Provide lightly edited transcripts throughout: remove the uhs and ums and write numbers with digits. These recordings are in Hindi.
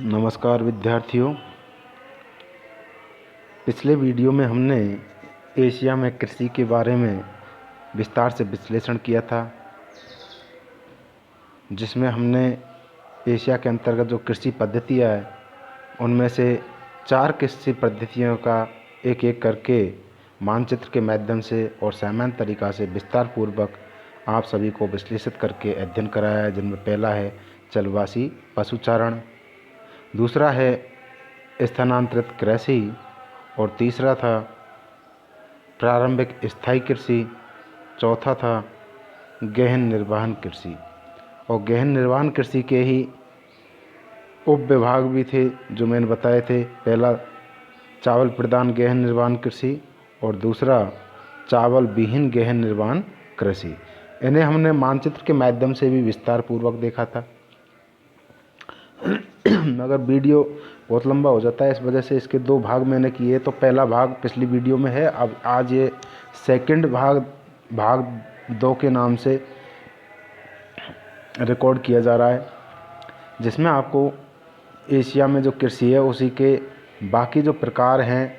नमस्कार विद्यार्थियों। पिछले वीडियो में हमने एशिया में कृषि के बारे में विस्तार से विश्लेषण किया था, जिसमें हमने एशिया के अंतर्गत जो कृषि पद्धतियाँ हैं उनमें से 4 कृषि पद्धतियों का एक एक करके मानचित्र के माध्यम से और सामान्य तरीक़ा से विस्तार पूर्वक आप सभी को विश्लेषित करके अध्ययन कराया है। जिनमें पहला है चलवासी पशुचारण, दूसरा है स्थानांतरित कृषि और तीसरा था प्रारंभिक स्थायी कृषि, चौथा था गहन निर्वहन कृषि। और गहन निर्वहन कृषि के ही उप विभाग भी थे जो मैंने बताए थे। पहला चावल प्रधान गहन निर्वहन कृषि और दूसरा चावल विहीन गहन निर्वहन कृषि। इन्हें हमने मानचित्र के माध्यम से भी विस्तार पूर्वक देखा था। मगर वीडियो बहुत लंबा हो जाता है, इस वजह से इसके 2 भाग मैंने किए। तो पहला भाग पिछली वीडियो में है, अब आज ये सेकंड भाग 2 के नाम से रिकॉर्ड किया जा रहा है, जिसमें आपको एशिया में जो कृषि है उसी के बाकी जो प्रकार हैं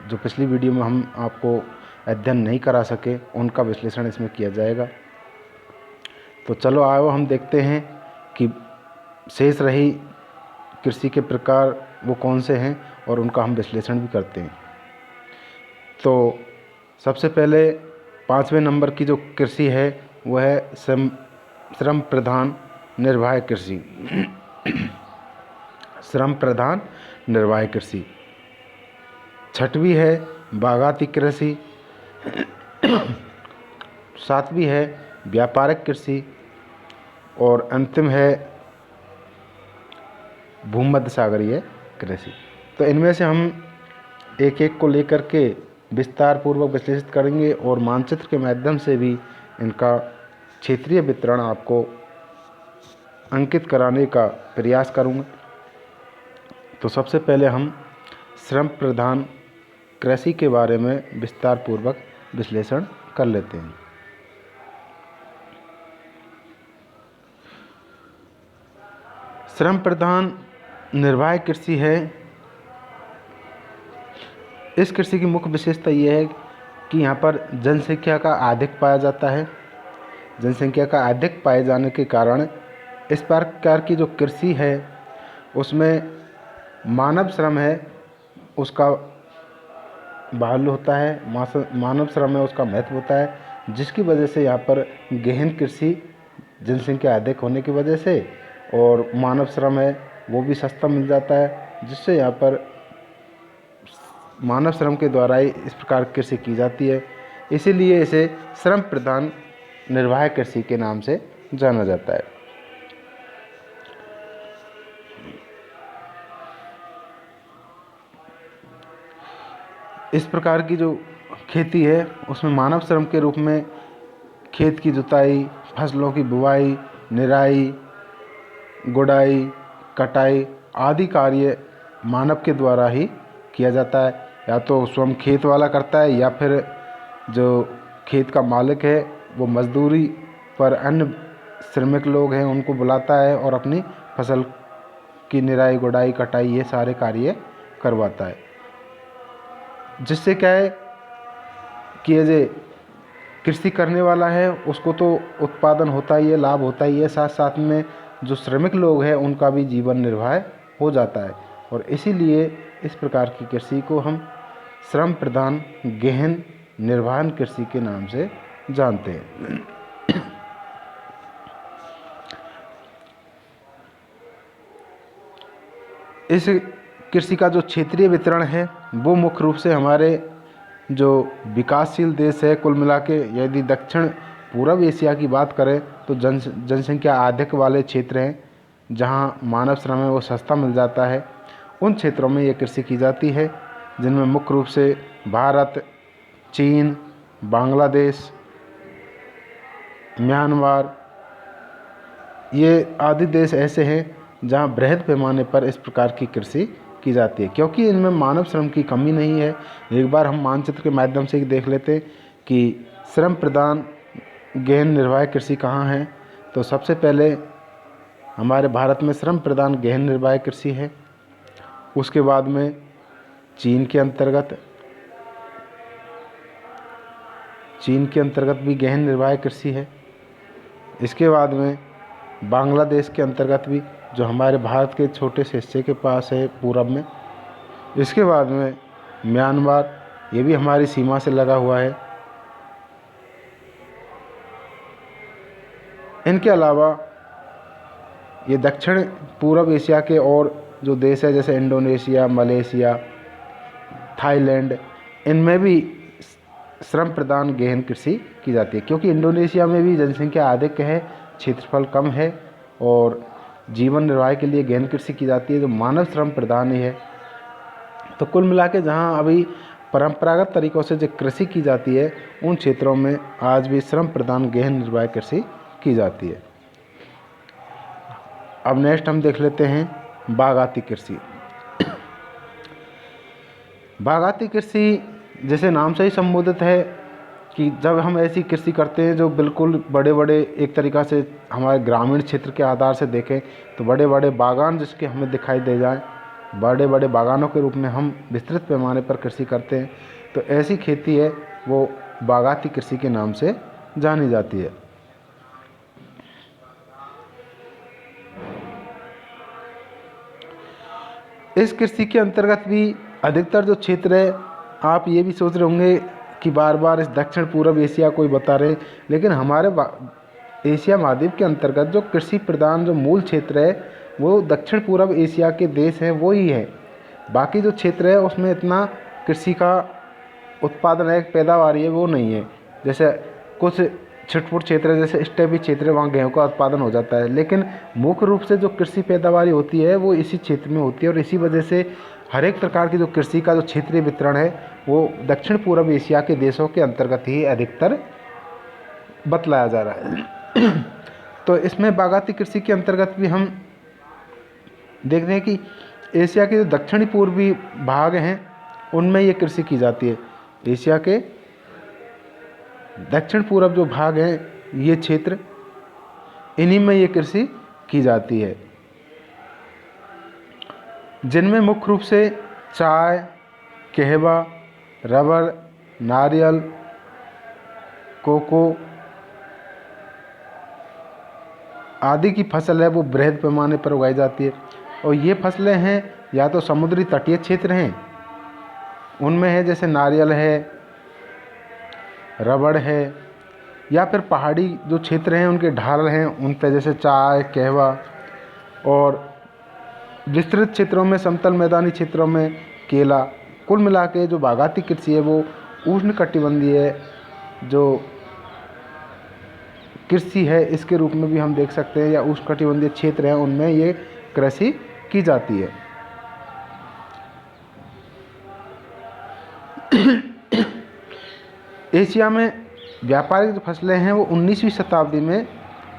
जो पिछली वीडियो में हम आपको अध्ययन नहीं करा सके, उनका विश्लेषण इसमें किया जाएगा। तो चलो आओ हम देखते हैं कि शेष रही कृषि के प्रकार वो कौन से हैं और उनका हम विश्लेषण भी करते हैं। तो सबसे पहले 5वें नंबर की जो कृषि है वह है श्रम प्रधान निर्वाह कृषि। श्रम प्रधान निर्वाह कृषि। 6वीं है बागाती कृषि। 7वीं है व्यापारिक कृषि और अंतिम है भूमध्य सागरीय कृषि। तो इनमें से हम एक एक को लेकर के विस्तार पूर्वक विश्लेषित करेंगे और मानचित्र के माध्यम से भी इनका क्षेत्रीय वितरण आपको अंकित कराने का प्रयास करूंगा। तो सबसे पहले हम श्रम प्रधान कृषि के बारे में विस्तार पूर्वक विश्लेषण कर लेते हैं। श्रम प्रधान निर्वाह कृषि है। इस कृषि की मुख्य विशेषता ये है कि यहाँ पर जनसंख्या का अधिक पाया जाता है। जनसंख्या का अधिक पाए जाने के कारण इस प्रकार की जो कृषि है उसमें मानव श्रम है उसका बाहुल्य होता है, मानव श्रम है उसका महत्व होता है, जिसकी वजह से यहाँ पर गहन कृषि जनसंख्या अधिक होने की वजह से और मानव श्रम है वो भी सस्ता मिल जाता है, जिससे यहाँ पर मानव श्रम के द्वारा ही इस प्रकार कृषि की जाती है। इसीलिए इसे श्रम प्रधान निर्वाह कृषि के नाम से जाना जाता है। इस प्रकार की जो खेती है उसमें मानव श्रम के रूप में खेत की जुताई, फसलों की बुवाई, निराई, गुड़ाई, कटाई आदि कार्य मानव के द्वारा ही किया जाता है। या तो स्वयं खेत वाला करता है या फिर जो खेत का मालिक है वो मजदूरी पर अन्य श्रमिक लोग हैं उनको बुलाता है और अपनी फसल की निराई, गुड़ाई, कटाई ये सारे कार्य करवाता है। जिससे क्या है कि ये जो कृषि करने वाला है उसको तो उत्पादन होता ही है, लाभ होता ही है, साथ साथ में जो श्रमिक लोग हैं उनका भी जीवन निर्वाह हो जाता है। और इसीलिए इस प्रकार की कृषि को हम श्रम प्रधान गहन निर्वहन कृषि के नाम से जानते हैं। इस कृषि का जो क्षेत्रीय वितरण है वो मुख्य रूप से हमारे जो विकासशील देश है कुल मिला के, यदि दक्षिण पूर्व एशिया की बात करें तो जनसंख्या अधिक वाले क्षेत्र हैं जहां मानव श्रम है वो सस्ता मिल जाता है, उन क्षेत्रों में ये कृषि की जाती है, जिनमें मुख्य रूप से भारत, चीन, बांग्लादेश, म्यांमार ये आदि देश ऐसे हैं जहां बृहद पैमाने पर इस प्रकार की कृषि की जाती है, क्योंकि इनमें मानव श्रम की कमी नहीं है। एक बार हम मानचित्र के माध्यम से देख लेते हैं कि श्रम प्रधान गहन निर्वाह कृषि कहाँ है। तो सबसे पहले हमारे भारत में श्रम प्रधान गहन निर्वाह कृषि है। उसके बाद में चीन के अंतर्गत भी गहन निर्वाह कृषि है। इसके बाद में बांग्लादेश के अंतर्गत भी, जो हमारे भारत के छोटे से हिस्से के पास है पूरब में। इसके बाद में म्यांमार, ये भी हमारी सीमा से लगा हुआ है। इनके अलावा ये दक्षिण पूर्व एशिया के और जो देश है जैसे इंडोनेशिया, मलेशिया, थाईलैंड, इनमें भी श्रम प्रधान गहन कृषि की जाती है, क्योंकि इंडोनेशिया में भी जनसंख्या अधिक है, क्षेत्रफल कम है और जीवन निर्वाह के लिए गहन कृषि की जाती है, जो मानव श्रम प्रधान ही है। तो कुल मिला के जहाँ अभी परंपरागत तरीक़ों से जो कृषि की जाती है, उन क्षेत्रों में आज भी श्रम प्रधान गहन निर्वाह कृषि की जाती है। अब नेक्स्ट हम देख लेते हैं बागाती कृषि। बागाती कृषि जैसे नाम से ही संबोधित है कि जब हम ऐसी कृषि करते हैं जो बिल्कुल बड़े बड़े, एक तरीक़ा से हमारे ग्रामीण क्षेत्र के आधार से देखें तो बड़े बड़े बागान जिसके हमें दिखाई दे जाएं, बड़े बड़े बागानों के रूप में हम विस्तृत पैमाने पर कृषि करते हैं, तो ऐसी खेती है वो बागाती कृषि के नाम से जानी जाती है। इस कृषि के अंतर्गत भी अधिकतर जो क्षेत्र है, आप ये भी सोच रहे होंगे कि बार बार इस दक्षिण पूर्व एशिया को ही बता रहे हैं, लेकिन हमारे एशिया महाद्वीप के अंतर्गत जो कृषि प्रधान जो मूल क्षेत्र है वो दक्षिण पूर्व एशिया के देश हैं वो ही है। बाकी जो क्षेत्र है उसमें इतना कृषि का उत्पादन है, पैदावार है वो नहीं है। जैसे कुछ छिटपुट क्षेत्र है, जैसे स्टेपी क्षेत्र है, वहाँ गेहूँ का उत्पादन हो जाता है, लेकिन मुख्य रूप से जो कृषि पैदावार होती है वो इसी क्षेत्र में होती है। और इसी वजह से हर एक प्रकार की जो कृषि का जो क्षेत्रीय वितरण है वो दक्षिण पूर्व एशिया के देशों के अंतर्गत ही अधिकतर बतलाया जा रहा है। तो इसमें बागाती कृषि के अंतर्गत भी हम देखते हैं कि एशिया के जो दक्षिणी पूर्वी भाग हैं उनमें ये कृषि की जाती है। एशिया के दक्षिण पूर्व जो भाग हैं ये क्षेत्र, इन्हीं में ये कृषि की जाती है, जिनमें मुख्य रूप से चाय, कहवा, रबर, नारियल, कोको आदि की फसल है वो बृहद पैमाने पर उगाई जाती है। और ये फसलें हैं या तो समुद्री तटीय क्षेत्र हैं उनमें है, जैसे नारियल है, रबड़ है, या फिर पहाड़ी जो क्षेत्र हैं उनके ढाल हैं उन पर जैसे चाय, कहवा। और विस्तृत क्षेत्रों में, समतल मैदानी क्षेत्रों में केला। कुल मिला के जो बागाती कृषि है वो उष्णकटिबंधीय जो कृषि है इसके रूप में भी हम देख सकते हैं, या उष्णकटिबंधीय क्षेत्र हैं उनमें ये कृषि की जाती है। एशिया में व्यापारिक जो फसलें हैं वो 19वीं शताब्दी में,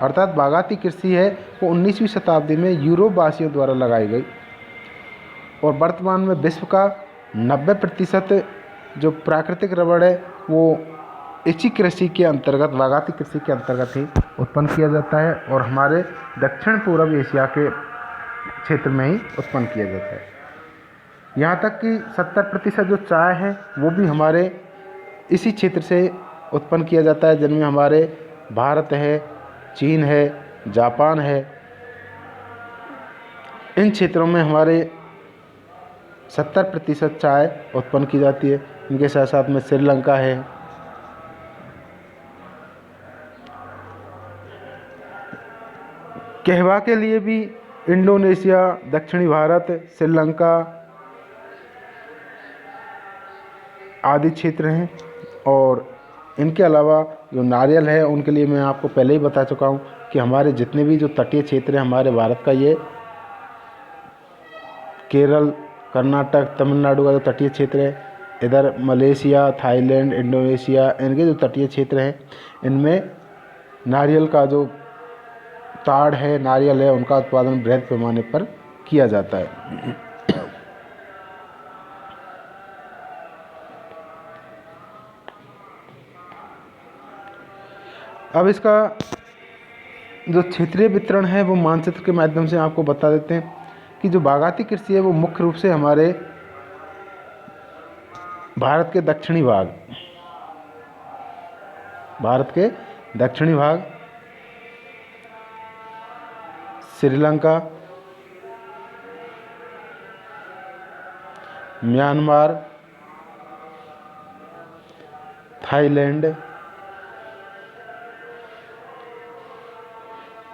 अर्थात बागाती कृषि है वो 19वीं शताब्दी में यूरोप वासियों द्वारा लगाई गई। और वर्तमान में विश्व का 90% जो प्राकृतिक रबड़ है वो इसी कृषि के अंतर्गत, बागाती कृषि के अंतर्गत ही उत्पन्न किया जाता है और हमारे दक्षिण पूर्व एशिया के क्षेत्र में ही उत्पन्न किया जाता है। यहाँ तक कि 70% जो चाय है वो भी हमारे इसी क्षेत्र से उत्पन्न किया जाता है, जिनमें हमारे भारत है, चीन है, जापान है। इन क्षेत्रों में हमारे 70% चाय उत्पन्न की जाती है। इनके साथ साथ में श्रीलंका है, कहवा के लिए भी इंडोनेशिया, दक्षिणी भारत, श्रीलंका आदि क्षेत्र हैं। और इनके अलावा जो नारियल है उनके लिए मैं आपको पहले ही बता चुका हूँ कि हमारे जितने भी जो तटीय क्षेत्र हैं हमारे भारत का, ये केरल, कर्नाटक, तमिलनाडु का जो तटीय क्षेत्र है, इधर मलेशिया, थाईलैंड, इंडोनेशिया, इनके जो तटीय क्षेत्र हैं इनमें नारियल का जो ताड़ है, नारियल है, उनका उत्पादन बृहद पैमाने पर किया जाता है। अब इसका जो क्षेत्रीय वितरण है वो मानचित्र के माध्यम से आपको बता देते हैं कि जो बागाती कृषि है वो मुख्य रूप से हमारे भारत के दक्षिणी भाग श्रीलंका, म्यांमार, थाईलैंड,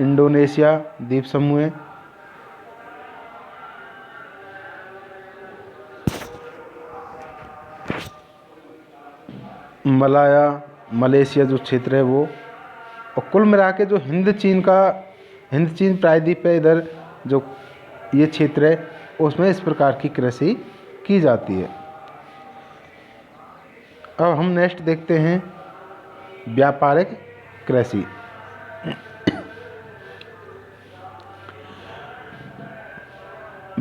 इंडोनेशिया द्वीप समूह, मलेशिया जो क्षेत्र है वो, और कुल मिला के जो हिंद चीन प्रायद्वीप है, इधर जो ये क्षेत्र है उसमें इस प्रकार की कृषि की जाती है। अब हम नेक्स्ट देखते हैं व्यापारिक कृषि।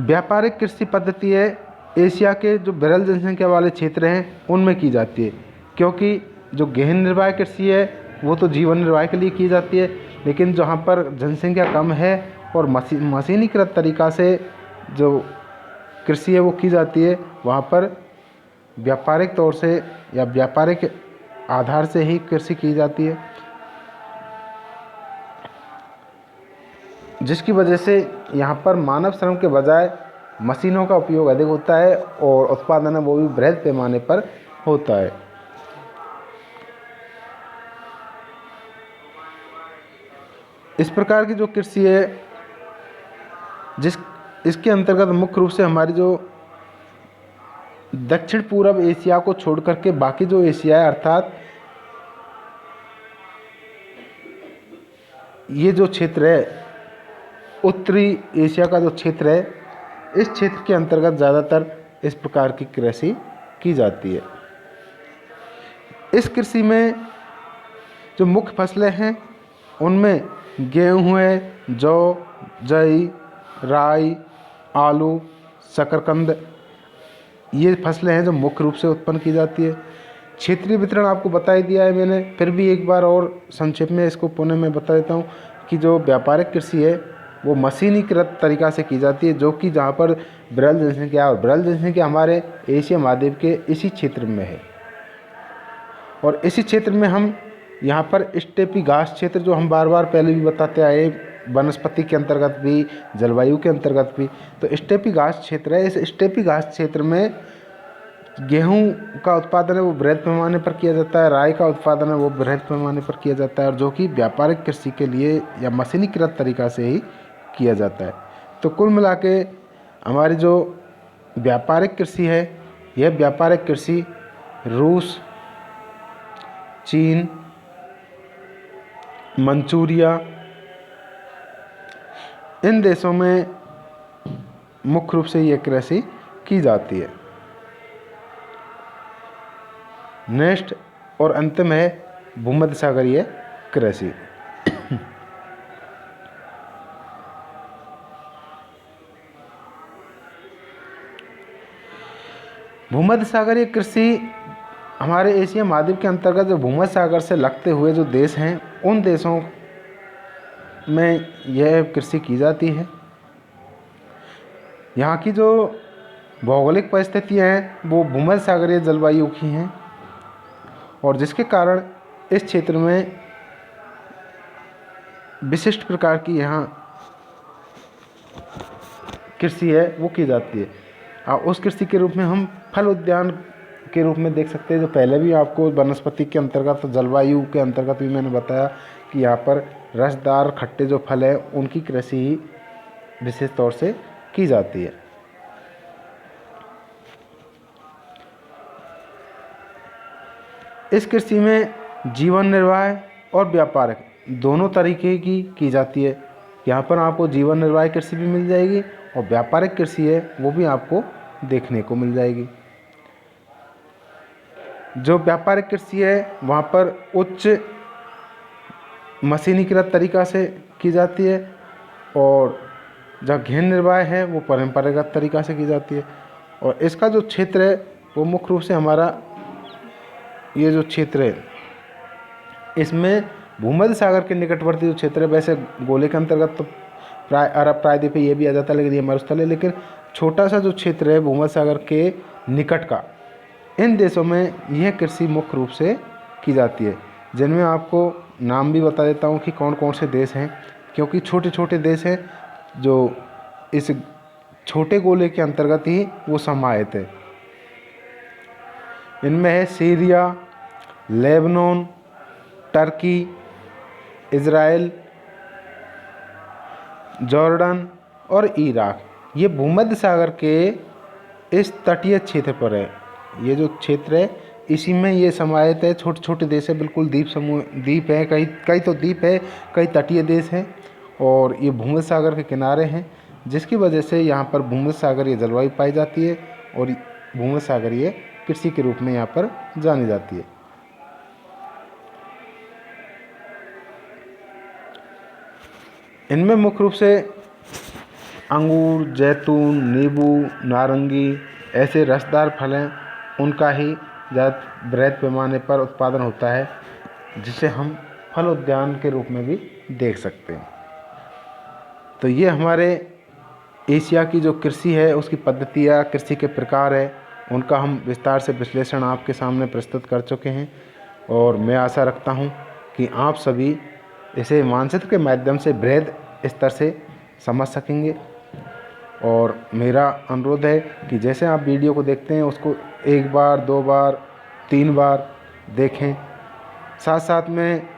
व्यापारिक कृषि पद्धति है एशिया के जो विरल जनसंख्या वाले क्षेत्र हैं उनमें की जाती है, क्योंकि जो गहन निर्वाह कृषि है वो तो जीवन निर्वाह के लिए की जाती है, लेकिन जहाँ पर जनसंख्या कम है और मशीनीकृत तरीक़ा से जो कृषि है वो की जाती है, वहाँ पर व्यापारिक तौर से या व्यापारिक आधार से ही कृषि की जाती है, जिसकी वजह से यहाँ पर मानव श्रम के बजाय मशीनों का उपयोग अधिक होता है और उत्पादन है वो भी बृहद पैमाने पर होता है। इस प्रकार की जो कृषि है इसके अंतर्गत मुख्य रूप से हमारी जो दक्षिण पूर्व एशिया को छोड़ करके बाकी जो एशिया है, अर्थात ये जो क्षेत्र है उत्तरी एशिया का जो क्षेत्र है, इस क्षेत्र के अंतर्गत ज़्यादातर इस प्रकार की कृषि की जाती है। इस कृषि में जो मुख्य फसलें हैं उनमें गेहूँ है, जौ, जई, राई, आलू, शकरकंद, ये फसलें हैं जो मुख्य रूप से उत्पन्न की जाती है। क्षेत्रीय वितरण आपको बता ही दिया है मैंने, फिर भी एक बार और संक्षेप में इसको पुनः मैं बता देता हूँ कि जो व्यापारिक कृषि है वो मशीनीकृत तरीक़ा से की जाती है, जो कि जहाँ पर विरल जनसंख्या और विरल जनसंख्या हमारे एशिया महाद्वीप के इसी क्षेत्र में है। और इसी क्षेत्र में हम यहाँ पर स्टेपी घास क्षेत्र, जो हम बार बार पहले भी बताते आए, वनस्पति के अंतर्गत भी, जलवायु के अंतर्गत भी, तो स्टेपी घास क्षेत्र है। इस स्टेपी घास क्षेत्र में गेहूं का उत्पादन है वो बृहद पैमाने पर किया जाता है, राई का उत्पादन है वो बृहद पैमाने पर किया जाता है, और जो कि व्यापारिक कृषि के लिए या मशीनीकृत तरीक़ा से ही किया जाता है। तो कुल मिला के हमारी जो व्यापारिक कृषि है, यह व्यापारिक कृषि रूस, चीन, मंचूरिया, इन देशों में मुख्य रूप से ये कृषि की जाती है। नेक्स्ट और अंतिम है भूमध्य सागरीय कृषि। भूमध्य सागरीय कृषि हमारे एशिया महाद्वीप के अंतर्गत जो भूमध्य सागर से लगते हुए जो देश हैं उन देशों में यह कृषि की जाती है। यहाँ की जो भौगोलिक परिस्थितियाँ हैं वो भूमध्य सागरीय जलवायु की हैं, और जिसके कारण इस क्षेत्र में विशिष्ट प्रकार की यहाँ कृषि है वो की जाती है। और उस कृषि के रूप में हम फल उद्यान के रूप में देख सकते हैं, जो पहले भी आपको वनस्पति के अंतर्गत, जलवायु के अंतर्गत भी मैंने बताया कि यहाँ पर रसदार खट्टे जो फल है उनकी कृषि ही विशेष तौर से की जाती है। इस कृषि में जीवन निर्वाह और व्यापारिक दोनों तरीके की जाती है। यहाँ पर आपको जीवन निर्वाह कृषि भी मिल जाएगी और व्यापारिक कृषि है वो भी आपको देखने को मिल जाएगी। जो व्यापारिक कृषि है वहाँ पर उच्च मशीनीकृत तरीक़ा से की जाती है, और जहाँ गहन निर्वाह है वो परंपरागत तरीक़ा से की जाती है। और इसका जो क्षेत्र है वो मुख्य रूप से हमारा ये जो क्षेत्र है इसमें भूमध्य सागर के निकटवर्ती जो क्षेत्र है, वैसे गोले के अंतर्गत तो प्राय अरब प्रायद्वीप ये भी आ जाता है, लेकिन ये मरुस्थल है। लेकिन छोटा सा जो क्षेत्र है भूमध्य सागर के निकट का, इन देशों में यह कृषि मुख्य रूप से की जाती है, जिनमें आपको नाम भी बता देता हूँ कि कौन कौन से देश हैं, क्योंकि छोटे छोटे देश हैं जो इस छोटे गोले के अंतर्गत ही वो समाहित है। इनमें है Syria, Lebanon, Turkey, Israel, Jordan और इराक। ये भूमध्य सागर के इस तटीय क्षेत्र पर है। ये जो क्षेत्र है इसी में ये समाहित है। छोटे छोटे देश है, बिल्कुल द्वीप समूह, द्वीप है, कई कई तो द्वीप है, कई तटीय देश हैं, और ये भूमध्य सागर के किनारे हैं, जिसकी वजह से यहाँ पर भूमध्य सागरीय जलवायु पाई जाती है और भूमध्य सागरीय कृषि के रूप में यहाँ पर जानी जाती है। इनमें मुख्य रूप से अंगूर, जैतून, नींबू, नारंगी ऐसे रसदार फल हैं, उनका ही ज़्यादा बृहद पैमाने पर उत्पादन होता है, जिसे हम फल उद्यान के रूप में भी देख सकते हैं। तो ये हमारे एशिया की जो कृषि है उसकी पद्धतियाँ, कृषि के प्रकार है, उनका हम विस्तार से विश्लेषण आपके सामने प्रस्तुत कर चुके हैं, और मैं आशा रखता हूँ कि आप सभी इसे मानचित्र के माध्यम से बृहद स्तर से समझ सकेंगे। और मेरा अनुरोध है कि जैसे आप वीडियो को देखते हैं उसको एक बार, दो बार, तीन बार देखें, साथ साथ में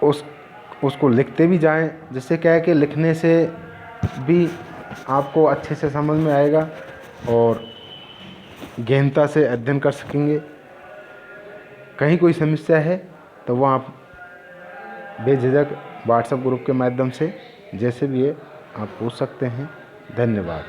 उसको लिखते भी जाएं, जिससे क्या है कि लिखने से भी आपको अच्छे से समझ में आएगा और गहनता से अध्ययन कर सकेंगे। कहीं कोई समस्या है तो वो आप बेझिझक व्हाट्सएप ग्रुप के माध्यम से जैसे भी है आप पूछ सकते हैं। धन्यवाद।